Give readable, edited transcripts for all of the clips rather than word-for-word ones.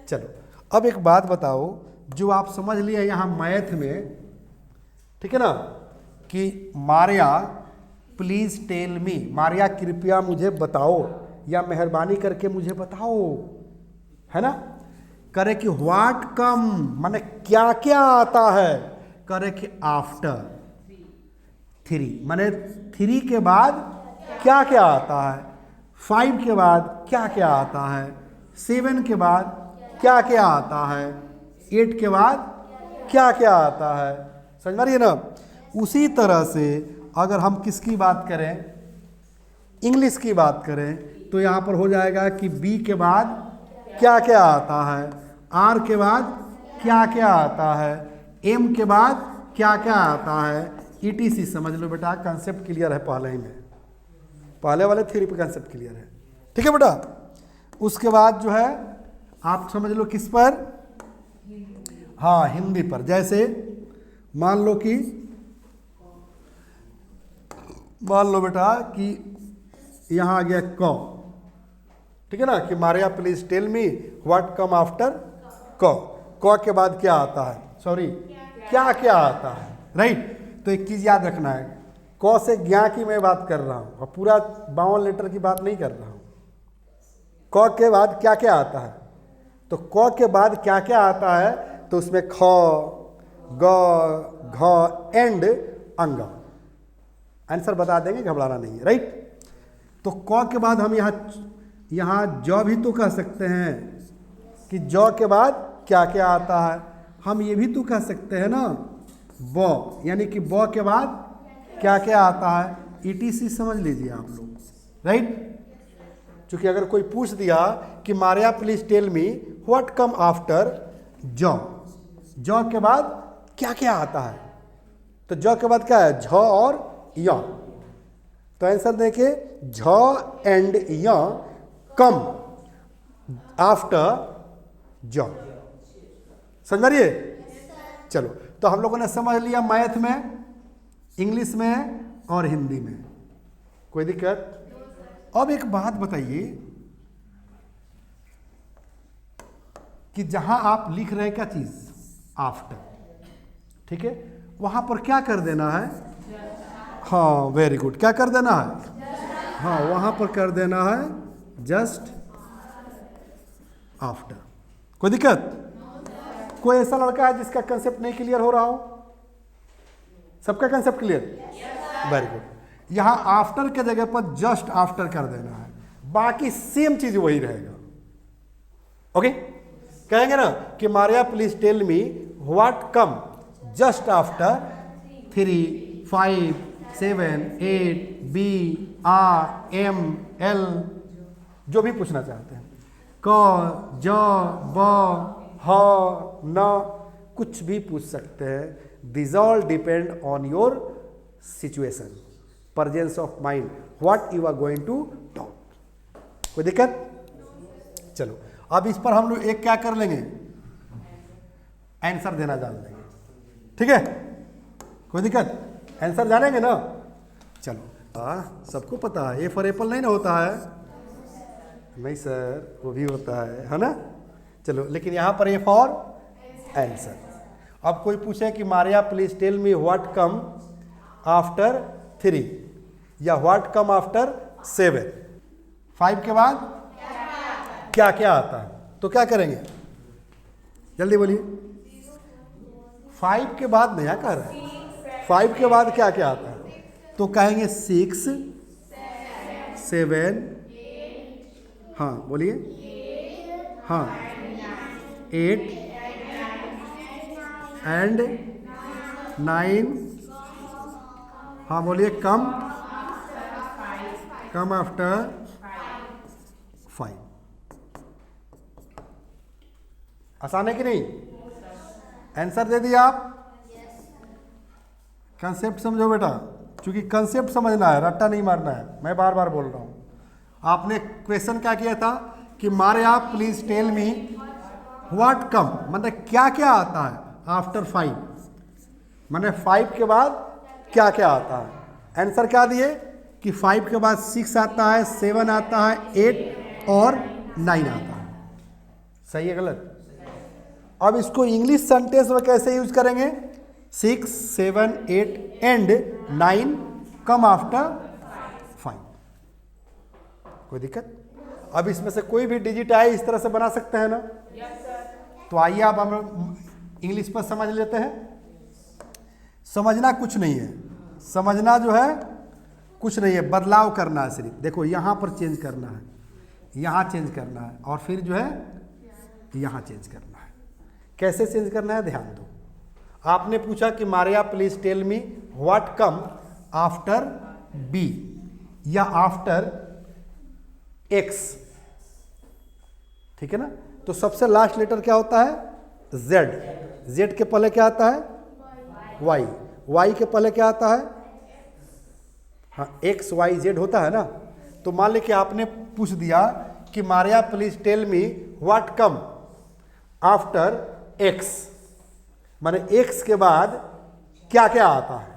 चलो अब एक बात बताओ, जो आप समझ लिए यहाँ मैथ में, ठीक है ना, कि मारिया प्लीज टेल मी, मारिया कृपया मुझे बताओ या मेहरबानी करके मुझे बताओ, है ना। करे कि व्हाट कम, माने क्या क्या आता है, करे कि आफ्टर थ्री, माने थ्री के बाद क्या क्या आता है, फाइव के बाद क्या क्या आता है, सेवन के बाद क्या क्या आता है, एट के बाद क्या क्या आता है। समझ रही है ना। उसी तरह से अगर हम किसकी बात करें, इंग्लिश की बात करें, तो यहाँ पर हो जाएगा कि बी के बाद क्या क्या आता है, आर के बाद क्या क्या आता है, एम के बाद क्या क्या आता है, ETC। समझ लो बेटा, कंसेप्ट क्लियर है पहले ही में, पहले वाले थ्योरी पे कंसेप्ट क्लियर है, ठीक है बेटा। उसके बाद जो है आप समझ लो किस पर, हाँ हिंदी पर। जैसे मान लो बेटा कि यहाँ आ गया क, ठीक है ना, कि Maria please tell me what come after क के बाद क्या आता है, सॉरी क्या क्या आता है, राइट। तो एक चीज याद रखना है, क से ज्ञा की मैं बात कर रहा हूँ और पूरा 52 लेटर की बात नहीं कर रहा हूँ। क के बाद क्या क्या आता है, तो क के बाद क्या क्या आता है, तो उसमें ख, ग, घ एंड अंग। आंसर बता देंगे, घबराना नहीं है, राइट। तो क के बाद हम यहाँ ज भी तो कह सकते हैं कि ज के बाद क्या क्या आता है। हम ये भी तो कह सकते हैं ना ब, यानी कि ब के बाद क्या क्या आता है, ETC। समझ लीजिए आप लोग, राइट। क्योंकि अगर कोई पूछ दिया कि Maria please tell me what come after ज, ज के बाद क्या क्या आता है, तो ज के बाद क्या है, झ और य। तो आंसर देखिए, झ एंड य कम आफ्टर ज। समझ रही। चलो, तो हम लोगों ने समझ लिया मैथ में, इंग्लिश में और हिंदी में, कोई दिक्कत। अब एक बात बताइए कि जहां आप लिख रहे हैं क्या चीज, आफ्टर, ठीक है, वहां पर क्या कर देना है, हाँ वेरी गुड, क्या कर देना है, हाँ वहां पर कर देना है जस्ट आफ्टर। कोई दिक्कत। कोई ऐसा लड़का है जिसका कंसेप्ट नहीं क्लियर हो रहा हो, सबका कंसेप्ट क्लियर, वेरी गुड। यहां आफ्टर के जगह पर जस्ट आफ्टर कर देना है, बाकी सेम चीज वही रहेगा। ओके, कहेंगे ना कि Maria please tell me what come just after 3, 5, 7, 8, B, R, M, L, जो भी पूछना चाहते हैं, क, ज, ब, ह, न, कुछ भी पूछ सकते हैं। This all depend on your situation, presence of mind, what you are going to talk. कोई दिक्कत। चलो, अब इस पर हम लोग एक क्या कर लेंगे, आंसर देना जान लेंगे, ठीक है। कोई दिक्कत, आंसर जानेंगे ना। चलो, सबको पता है ए फॉर एप्पल नहीं ना होता है, नहीं सर वो भी होता है ना। चलो, लेकिन यहां पर ए फॉर आंसर। अब कोई पूछे कि Maria please tell me what come after 3 या व्हाट कम आफ्टर 7, 5 के बाद क्या क्या आता है, तो क्या करेंगे, जल्दी बोलिए। 5 के बाद नया कह रहा है, 5 के बाद क्या क्या आता है, तो कहेंगे 6, 7, हाँ बोलिए, हाँ 8 एंड 9, हाँ बोलिए, कम आफ्टर 5। आसान है कि नहीं, आंसर दे दिया आप। कंसेप्ट समझो बेटा, क्योंकि कंसेप्ट समझना है, रट्टा नहीं मारना है, मैं बार बार बोल रहा हूं। आपने क्वेश्चन क्या किया था कि Maria please tell me what come, मतलब क्या क्या आता है आफ्टर 5, मतलब 5 के बाद क्या क्या आता है। आंसर क्या दिए कि 5 के बाद 6 आता है, 7 आता है, 8 और 9 आता है। सही है गलत? अब इसको इंग्लिश सेंटेंस में कैसे यूज करेंगे? 6, 7, 8 एंड 9 कम आफ्टर 5। कोई दिक्कत? अब इसमें से कोई भी डिजिट आए इस तरह से बना सकते हैं ना? तो आइए अब हम इंग्लिश पर समझ लेते हैं। समझना कुछ नहीं है, समझना जो है कुछ नहीं है, बदलाव करना है सिर्फ। देखो यहाँ पर चेंज करना है, यहाँ चेंज करना है, और फिर जो है यहाँ चेंज करना है। कैसे चेंज करना है ध्यान दो। आपने पूछा कि Maria please tell me what come after B या आफ्टर एक्स, ठीक है ना? तो सबसे लास्ट लेटर क्या होता है? जेड। जेड के पहले क्या आता है? वाई। वाई के पहले क्या आता है? हाँ, एक्स वाई जेड होता है ना। तो मान ली कि आपने पूछ दिया कि Maria please tell me what come after X, माने एक्स के बाद क्या क्या आता है,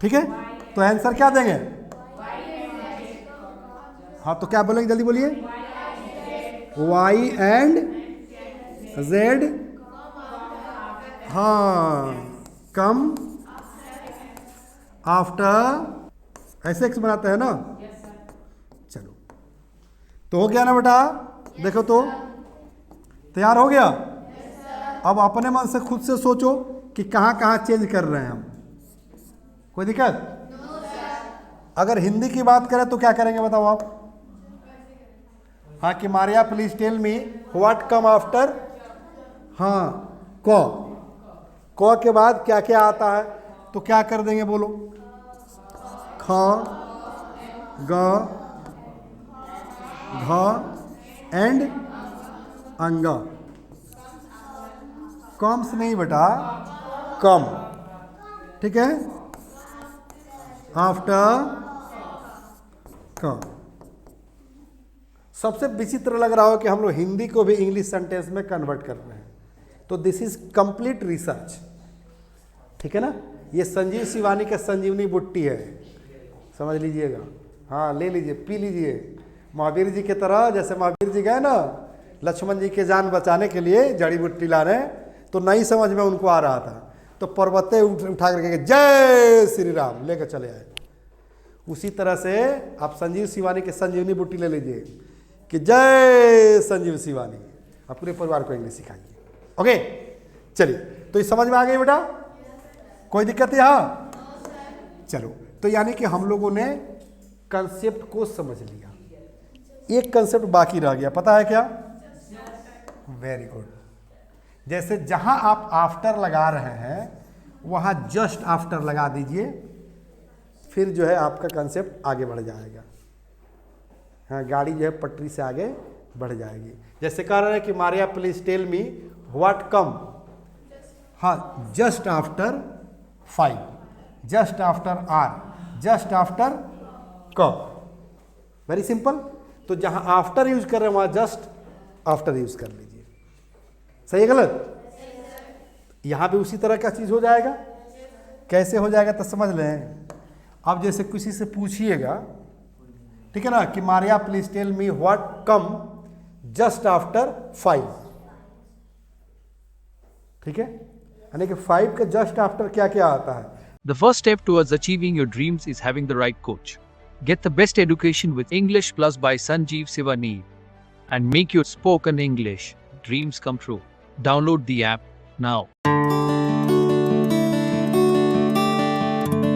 ठीक है? तो आंसर क्या देंगे? हाँ, तो क्या बोलेंगे, जल्दी बोलिए। वाई एंड जेड, हाँ, कम आफ्टर, ऐसे एक्स बनाते हैं ना। चलो, तो हो गया ना बेटा? देखो तो तैयार हो गया। अब अपने मन से खुद से सोचो कि कहाँ कहाँ चेंज कर रहे हैं हम। कोई दिक्कत? अगर हिंदी की बात करें तो क्या करेंगे बताओ आप? हाँ, कि Maria please tell me what come after, हाँ, क के बाद क्या क्या आता है, तो क्या कर देंगे बोलो? ख, ग, घ एंड अंग। कम्स नहीं बेटा, कम, ठीक है? आफ्टर क। सबसे विचित्र लग रहा हो कि हम लोग हिंदी को भी इंग्लिश सेंटेंस में कन्वर्ट कर रहे हैं, तो दिस इज कंप्लीट रिसर्च, ठीक है ना? ये संजीव शिवानी का संजीवनी बुट्टी है, समझ लीजिएगा। हाँ, ले लीजिए, पी लीजिए। महावीर जी के तरह, जैसे महावीर जी गए ना लक्ष्मण जी के जान बचाने के लिए जड़ी बूटी लाने, तो नहीं समझ में उनको आ रहा था, तो पर्वते उठा करके जय श्री राम लेकर चले आए। उसी तरह से आप संजीव शिवानी के संजीवनी बुट्टी ले लीजिए कि जय संजीव शिवानी, आप पूरे परिवार को इंग्लिश सिखाइए। ओके, चलिए, तो ये समझ में आ गई बेटा? कोई दिक्कत है यहाँ? चलो, तो यानी कि हम लोगों ने कंसेप्ट को समझ लिया, एक कंसेप्ट बाकी रह गया, पता है क्या? Very good. जैसे जहां आप आफ्टर लगा रहे हैं वहां जस्ट आफ्टर लगा दीजिए, फिर जो है आपका कंसेप्ट आगे बढ़ जाएगा। हाँ, गाड़ी जो है पटरी से आगे बढ़ जाएगी। जैसे कह रहे हैं कि Maria please tell me what come, हाँ, just after 5, just after R, just after क। Very simple. तो जहां आफ्टर यूज कर रहे हैं वहां जस्ट आफ्टर यूज कर लीजिए। सही है गलत? यहां भी उसी तरह का चीज हो जाएगा। कैसे हो जाएगा तो समझ लें। अब जैसे किसी से पूछिएगा, ठीक है ना, कि Maria please tell me what come just after 5, ठीक है? यानी कि 5 के जस्ट आफ्टर क्या क्या आता है? The first step towards achieving your dreams is having the right coach. Get the best education with English Plus by Sanjeev Sivani and make your spoken English dreams come true. Download the app now.